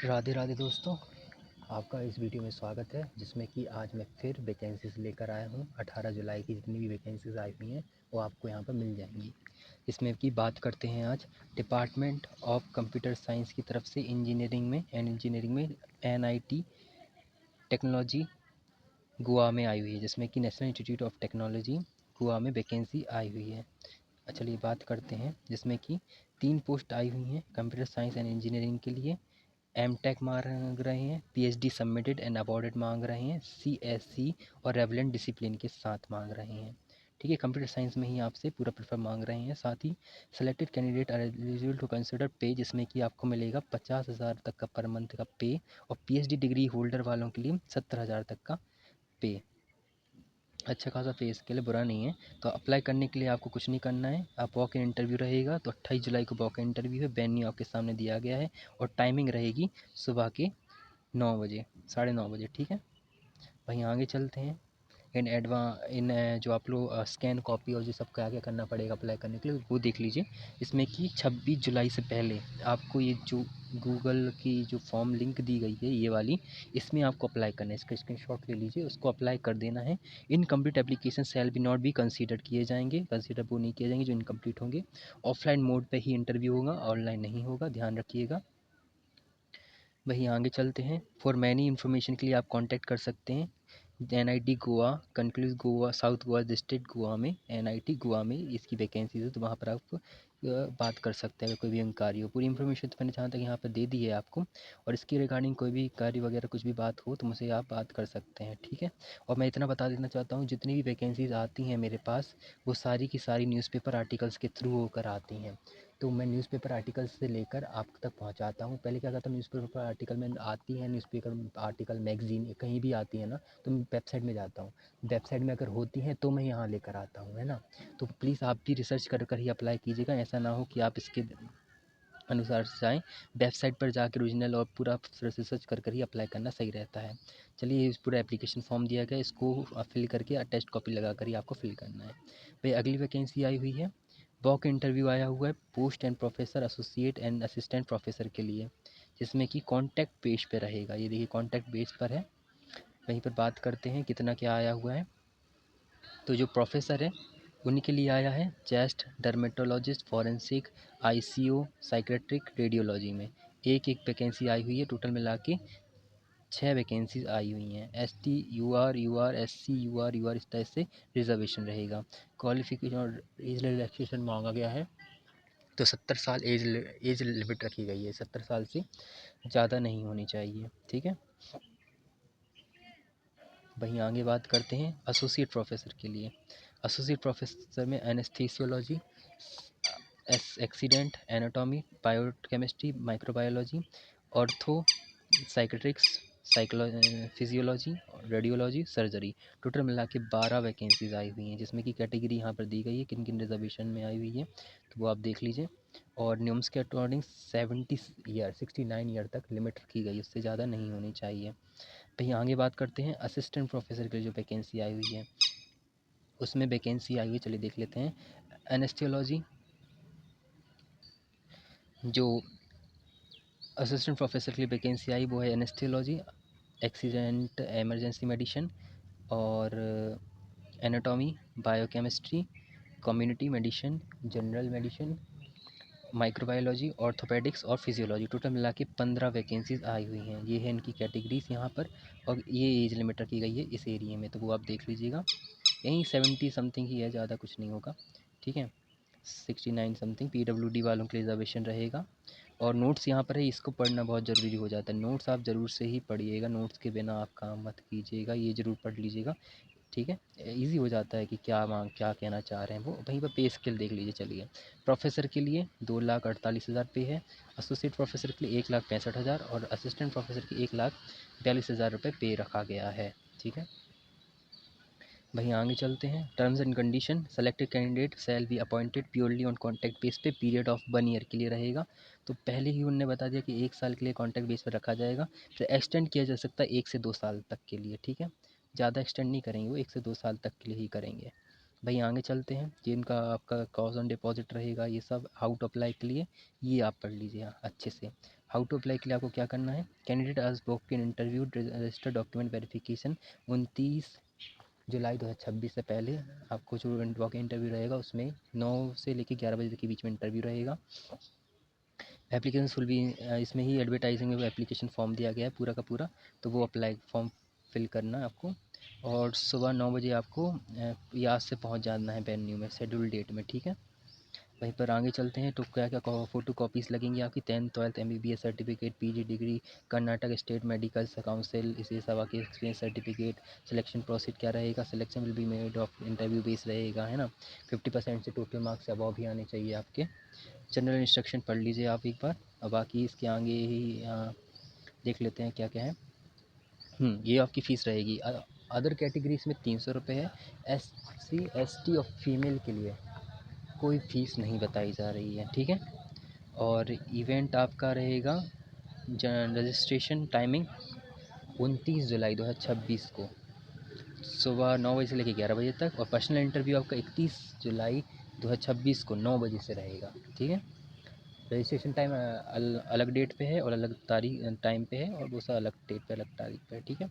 राधे राधे दोस्तों, आपका इस वीडियो में स्वागत है जिसमें कि आज मैं फिर वैकेंसीज़ लेकर आया हूँ। 18 जुलाई की जितनी भी वैकेंसीज़ आई हुई हैं वो आपको यहाँ पर मिल जाएंगी। इसमें की बात करते हैं आज डिपार्टमेंट ऑफ कंप्यूटर साइंस की तरफ से इंजीनियरिंग में NIT टेक्नोलॉजी गोवा में आई हुई है, जिसमें कि national institute of technology Goa में वैकेंसी आई हुई है। चलिए बात करते हैं, जिसमें कि 3 पोस्ट आई हुई हैं कंप्यूटर साइंस एंड इंजीनियरिंग के लिए। एमटेक मांग रहे हैं, PhD सबमिटेड एंड अवॉर्डेड मांग रहे हैं, CSC और रेवलेंट डिसिप्लिन के साथ मांग रहे हैं। ठीक है, कंप्यूटर साइंस में ही आपसे पूरा प्रेफर मांग रहे हैं। साथ ही selected candidate are eligible to consider pay, जिसमें कि आपको मिलेगा 50,000 तक का पर मंथ का पे, और PhD डिग्री होल्डर वालों के लिए 70,000 तक का पे। अच्छा खासा पे इसके लिए बुरा नहीं है। तो अप्लाई करने के लिए आपको कुछ नहीं करना है, आप वॉक इन इंटरव्यू रहेगा। तो 28 जुलाई को वॉक इन इंटरव्यू है, वेन्यू आपके सामने दिया गया है और टाइमिंग रहेगी सुबह के 9 बजे, 9:30 बजे। ठीक है, वहीं आगे चलते हैं। इन जो आप लोग स्कैन कॉपी और जो सब क्या क्या करना पड़ेगा अप्लाई करने के लिए वो देख लीजिए। इसमें कि 26 जुलाई से पहले आपको ये जो गूगल की जो फॉर्म लिंक दी गई है ये वाली, इसमें आपको अप्लाई करना है। इसका स्क्रीनशॉट ले लीजिए, उसको अप्लाई कर देना है। Incomplete application shall be not be consider किए जाएंगे, कंसीडर वो नहीं किए जाएंगे जो इनकम्प्लीट होंगे। ऑफलाइन मोड पे ही इंटरव्यू होगा, ऑनलाइन नहीं होगा, ध्यान रखिएगा। वहीं आगे चलते हैं। फॉर मैनी इन्फॉर्मेशन के लिए आप कांटेक्ट कर सकते हैं NIT गोवा, कनक्लूज गोवा, साउथ गोवा डिस्ट्रिक्ट गोवा में NIT गोवा में इसकी वैकेंसीज है, तो वहाँ पर आप बात कर सकते हैं अगर कोई भी इंक्वायरी हो। पूरी इन्फॉर्मेशन तो मैंने जहाँ तक यहाँ पर दे दी है आपको, और इसकी रिगार्डिंग कोई भी कार्य वगैरह कुछ भी बात हो तो मुझसे आप बात कर सकते हैं। ठीक है, और मैं इतना बता देना चाहता हूँ, जितनी भी वैकेंसीज आती हैं मेरे पास वो सारी की सारी न्यूज़पेपर आर्टिकल्स के थ्रू होकर आती हैं। तो मैं न्यूज़पेपर आर्टिकल से लेकर आप तक पहुंचाता हूँ। पहले क्या करता हूँ, न्यूज़पेपर आर्टिकल में आती है, न्यूज़पेपर आर्टिकल मैगज़ीन कहीं भी आती है ना, तो मैं वेबसाइट में जाता हूँ। वेबसाइट में अगर होती है तो मैं यहाँ लेकर आता हूँ, है ना। तो प्लीज़ आप भी रिसर्च कर कर ही अप्लाई कीजिएगा, ऐसा ना हो कि आप इसके अनुसार से जाएँ। वेबसाइट पर जाकर ओरिजिनल और पूरा रिसर्च कर कर ही अप्लाई करना सही रहता है। चलिए, इस पूरा एप्लीकेशन फॉर्म दिया गया है, इसको फिल करके अटैच्ड कॉपी लगा कर ही आपको फिल करना है। भाई अगली वैकेंसी आई हुई है, वॉक इंटरव्यू आया हुआ है post and professor, associate and assistant professor के लिए, जिसमें कि कॉन्टैक्ट पेज पे रहेगा। ये देखिए कॉन्टैक्ट पेज पर है। वहीं पर बात करते हैं कितना क्या आया हुआ है। तो जो प्रोफेसर है उन्हीं के लिए आया है, chest, dermatologist, forensic, ICU, psychiatric, radiology में एक एक वैकेंसी आई हुई है। टोटल मिला के 6 वैकेंसीज आई हुई हैं। ST, UR, SC, UR इस तरह से रिजर्वेशन रहेगा। क्वालिफिकेशन और एज रिलैक्सेशन मांगा गया है, तो 70 साल एज लिमिट रखी गई है, 70 साल से ज़्यादा नहीं होनी चाहिए। ठीक है, वहीं आगे बात करते हैं एसोसिएट प्रोफेसर के लिए। एसोसिएट प्रोफेसर में anaesthesiology, accident, anatomy, biochemistry, microbiology, ortho, psychiatrics, physiology, radiology, surgery. Total मिला के 12 वैकेंसीज आई हुई हैं, जिसमें कि कैटेगरी यहाँ पर दी गई है किन किन रिजर्वेशन में आई हुई है, तो वो आप देख लीजिए। और नियम्स के अकॉर्डिंग 69 ईयर तक लिमिट रखी गई, उससे ज़्यादा नहीं होनी चाहिए। भैया आगे बात करते हैं असिस्टेंट प्रोफेसर के लिए जो वैकेंसी आई हुई है, उसमें वैकेंसी आई हुई है, चलिए देख लेते हैं। एनेस्थियोलॉजी, जो असिस्टेंट प्रोफेसर के लिए वैकेंसी आई वो है एनेस्थियोलॉजी, एक्सीडेंट एमरजेंसी मेडिसिन, और anatomy, biochemistry, community medicine, general medicine, microbiology, orthopaedics और फिजियोलॉजी। टोटल मिला के 15 वैकेंसीज आई हुई हैं। ये है इनकी कैटेगरीज यहाँ पर, और ये एज लिमिट रखी गई है इस एरिया में, तो वो आप देख लीजिएगा। यहीं 70 समथिंग ही है, ज़्यादा कुछ नहीं होगा। ठीक है, 69 समथिंग। PWD वालों के लिए रिजर्वेशन रहेगा। और नोट्स यहाँ पर है, इसको पढ़ना बहुत ज़रूरी हो जाता है। नोट्स आप ज़रूर से ही पढ़िएगा, नोट्स के बिना आप काम मत कीजिएगा, ये ज़रूर पढ़ लीजिएगा। ठीक है, इजी हो जाता है कि क्या कहना चाह रहे हैं वो। वहीं पर पे स्केल देख लीजिए। चलिए, प्रोफेसर के लिए 2,48,000 पे है, एसोसिएट प्रोफेसर के लिए 1,65,000 और असिस्टेंट प्रोफेसर के 1,42,000 रुपये पे रखा गया है। ठीक है, वहीं आगे चलते हैं। Terms and condition, selected candidate shall be appointed purely on contact base पे, पीरियड ऑफ 1 ईयर के लिए रहेगा। तो पहले ही उन्होंने बता दिया कि 1 साल के लिए कॉन्टैक्ट बेस पर रखा जाएगा, फिर एक्सटेंड किया जा सकता है 1 से 2 साल तक के लिए। ठीक है, ज़्यादा एक्सटेंड नहीं करेंगे, वो 1 से 2 साल तक के लिए ही करेंगे। भाई आगे चलते हैं। जिनका आपका कॉस्ट ऑन डिपॉजिट रहेगा, ये सब हाउ टू अप्लाई के लिए ये आप पढ़ लीजिए अच्छे से। हाउ टू अप्लाई के लिए आपको क्या करना है, कैंडिडेट आज walk in interview register document verification 29 जुलाई 2026 से पहले आपको जो वॉक इन इंटरव्यू रहेगा उसमें 9 से लेकर 11 बजे तक के बीच में इंटरव्यू रहेगा। एप्लीकेशन फुल भी इसमें ही एडवर्टाइजिंग में वो एप्लीकेशन फॉर्म दिया गया है पूरा का पूरा, तो वो अप्लाई फॉर्म फिल करना है आपको। और सुबह 9 बजे आपको यहाँ से पहुँच जाना है वेन्यू में शेड्यूल डेट में, ठीक है। वहीं पर आगे चलते हैं तो क्या क्या फ़ोटो कॉपीज़ लगेंगी आपकी, 10th 12th MBBS certificate, PG degree, Karnataka state medical council, इसे सब आपके एक्सपीरियंस सर्टिफिकेट। सिलेक्शन प्रोसेस क्या रहेगा, selection will be made of interview base रहेगा, है ना। 50% से टोटल मार्क्स अबव भी आने चाहिए आपके। जनरल इंस्ट्रक्शन पढ़ लीजिए आप एक बार, और बाकी इसके आगे ही देख लेते हैं क्या क्या है। ये आपकी फ़ीस रहेगी। अदर कैटेगरीज में 300 रुपये है। SC ST और फीमेल के लिए कोई फ़ीस नहीं बताई जा रही है, ठीक है। और इवेंट आपका रहेगा रजिस्ट्रेशन टाइमिंग 29 जुलाई 2026 को सुबह 9 बजे से लेकर 11 बजे तक, और पर्सनल इंटरव्यू आपका 31 जुलाई 2026 को 9 बजे से रहेगा, ठीक है। रजिस्ट्रेशन टाइम अलग डेट पे है और अलग तारीख टाइम पे है, और वो सब अलग डेट पे अलग तारीख पे है, ठीक है।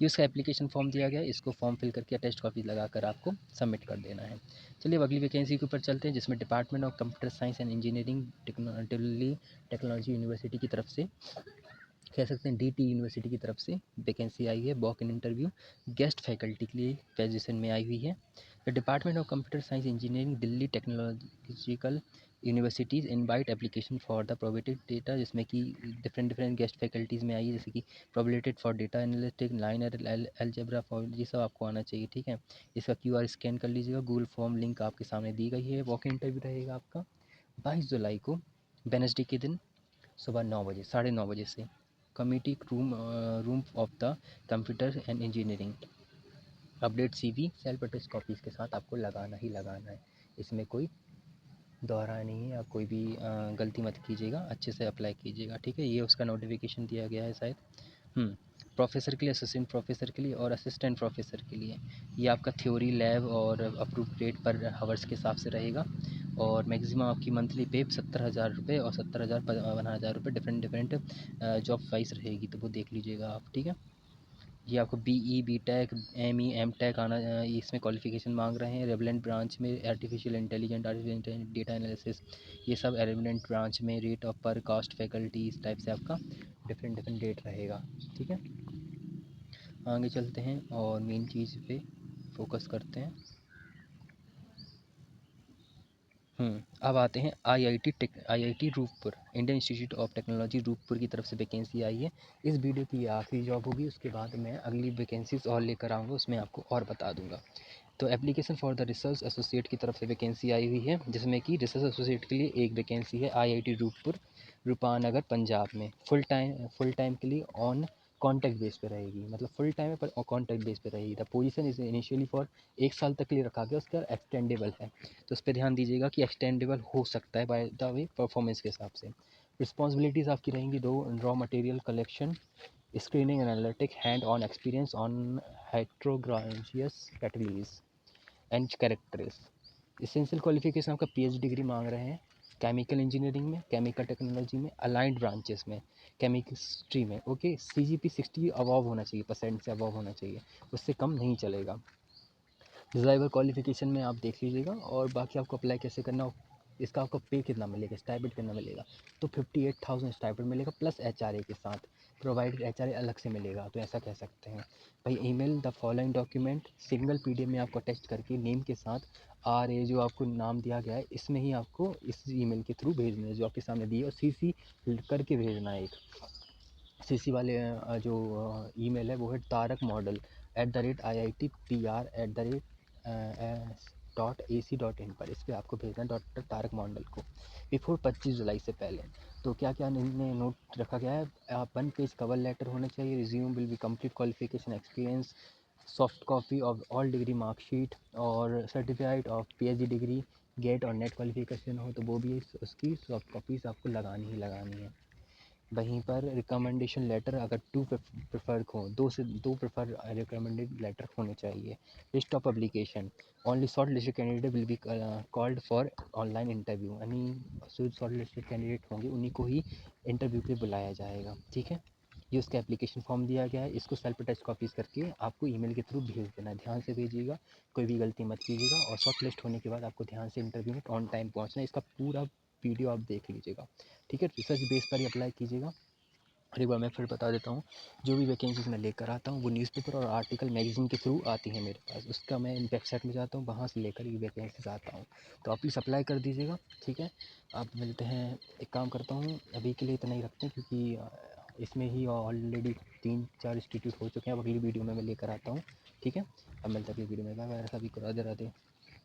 ये उसका एप्लीकेशन फॉर्म दिया गया है, इसको फॉर्म फिल करके अटेस्ट कॉपी लगाकर आपको सबमिट कर देना है। चलिए अब अगली वैकेंसी के ऊपर चलते हैं, जिसमें department of computer science and engineering Delhi technology university की तरफ से, कह सकते हैं DT यूनिवर्सिटी की तरफ से वैकेंसी आई है। Walk in interview guest faculty के लिए पोजीशन में आई हुई है। The department of computer science engineering Delhi technological universities invite application for the probated data, जिसमें कि डिफरेंट गेस्ट फैकल्टीज़ में आई है, जैसे कि probated for data analytic, linear algebra for, ये सब आपको आना चाहिए, ठीक है। इसका QR स्कैन कर लीजिएगा, गूगल फॉर्म लिंक आपके सामने दी गई है। वॉक इन इंटरव्यू रहेगा आपका 22 जुलाई को वेडनेसडे के दिन सुबह 9 बजे 9:30 बजे से committee room of the computer and engineering. Update CV self attest copies के साथ आपको लगाना ही लगाना है, इसमें कोई दोहरा नहीं है। आप कोई भी गलती मत कीजिएगा, अच्छे से अप्लाई कीजिएगा, ठीक है। ये उसका नोटिफिकेशन दिया गया है शायद। प्रोफेसर के लिए, असिस्टेंट प्रोफेसर के लिए और असिस्टेंट प्रोफेसर के लिए ये आपका थ्योरी लैब और अप्रूव रेट पर हावर्स के हिसाब से रहेगा। और मैक्सिमम आपकी मंथली पे 70,000 रुपये और 70,000 1,000 रुपये डिफरेंट जॉब वाइज रहेगी, तो वो देख लीजिएगा आप, ठीक है। ये आपको BE BTech ME MTech आना, इसमें क्वालिफिकेशन मांग रहे हैं। रेवलेंट ब्रांच में आर्टिफिशियल इंटेलिजेंस डेटा एनालिसिस, ये सब रेवलेंट ब्रांच में रेट ऑफ पर कास्ट फैकल्टी, इस टाइप से आपका डिफरेंट रेट रहेगा, ठीक है। आगे चलते हैं और मेन चीज़ पे फोकस करते हैं। अब आते हैं IIT Ropar, Indian institute of technology Ropar की तरफ से वैकेंसी आई है। इस वीडियो की आखिरी जॉब होगी, उसके बाद मैं अगली वैकेंसीज और लेकर आऊँगा, उसमें आपको और बता दूंगा। तो application for the research associate की तरफ से वैकेंसी आई हुई है, जिसमें कि रिसर्च एसोसिएट के लिए एक वैकेंसी है IIT रूपपुर, रूपानगर, पंजाब में। फुल टाइम के लिए ऑन कॉन्टैक्ट बेस पे रहेगी, मतलब फुल टाइम है पर कॉन्टैक्ट बेस पे रहेगी। The position is initially for 1 साल तक के लिए रखा गया, उसके बाद एक्सटेंडेबल है, तो उस पर ध्यान दीजिएगा कि एक्सटेंडेबल हो सकता है बाय द वे परफॉर्मेंस के हिसाब से। रिस्पॉन्सिबिलिटीज़ आपकी रहेंगी दो, raw material collection, screening analytic, hand on experience on heterogeneous categories and characters. Essential qualification आपका PhD डिग्री मांग रहे हैं केमिकल इंजीनियरिंग में, केमिकल टेक्नोलॉजी में, अलाइंड ब्रांचेस में, केमिस्ट्री में। ओके, CGP 60 अबव होना चाहिए, परसेंट से अबव होना चाहिए, उससे कम नहीं चलेगा। डिज़ायरेबल क्वालिफिकेशन में आप देख लीजिएगा। और बाकी आपको अप्लाई कैसे करना हो, इसका आपको पे कितना मिलेगा, स्टाइपेंड कितना मिलेगा, तो 58,000 स्टाइपेंड मिलेगा प्लस HRA के साथ, प्रोवाइडेड HRA अलग से मिलेगा, तो ऐसा कह सकते हैं भाई। Email the following document single PDF में आपको अटैच करके नेम के साथ RA जो आपको नाम दिया गया है, इसमें ही आपको इस email के थ्रू भेजना है जो आपके सामने दिए, और CC करके भेजना है। एक CC वाले जो ईमेल है वो है tarakmodel@IITPR@AC.in पर, इस पर आपको भेजना डॉक्टर तारक मॉडल को बिफोर 25 जुलाई से पहले। तो क्या क्या निर्णय नोट रखा गया है, 1 पेज कवर लेटर होना चाहिए, resume will be complete qualification experience, soft copy of all degree marksheet और certificate of PhD degree, GATE और नेट क्वालिफिकेशन हो तो वो भी उसकी सॉफ्ट कॉपीज़ आपको लगानी ही लगानी है। वहीं पर रिकमेंडेशन लेटर अगर 2 प्रेफर्ड हों, 2 प्रेफर रिकमेंडेड लेटर होने चाहिए। List of publication, only short listed candidate will be called for online interview, यानी जो शॉर्ट लिस्टेड कैंडिडेट होंगे उन्हीं को ही इंटरव्यू के लिए बुलाया जाएगा। ठीक है, ये उसका एप्लीकेशन फॉर्म दिया गया है, इसको सेल्फ अटैच कॉपीज़ करके आपको ईमेल के थ्रू भेज देना है। ध्यान से भेजिएगा, कोई भी गलती मत कीजिएगा, और शॉर्ट लिस्ट होने के बाद आपको ध्यान से इंटरव्यू में ऑन टाइम पहुँचना है। इसका पूरा वीडियो आप देख लीजिएगा। ठीक है, रिसर्च बेस पर ही अप्लाई कीजिएगा। और एक बार मैं फिर बता देता हूँ, जो भी वैकेंसीज मैं लेकर आता हूँ वो न्यूज़पेपर और आर्टिकल मैगज़ीन के थ्रू आती हैं मेरे पास। उसका मैं वेबसाइट में जाता हूँ, वहाँ से लेकर ये वैकेंसीज आता हूँ। तो आप प्लीज़ अप्लाई कर दीजिएगा। ठीक है, आप मिलते हैं। एक काम करता हूँ, अभी के लिए इतना ही रखते हैं, क्योंकि इसमें ही ऑलरेडी 3-4 इंस्टीट्यूट हो चुके हैं। अब अगली वीडियो में मैं लेकर आता हूँ। ठीक है, अब मिलते हैं अगली वीडियो में। बाय बाय, सभी को राधे राधे।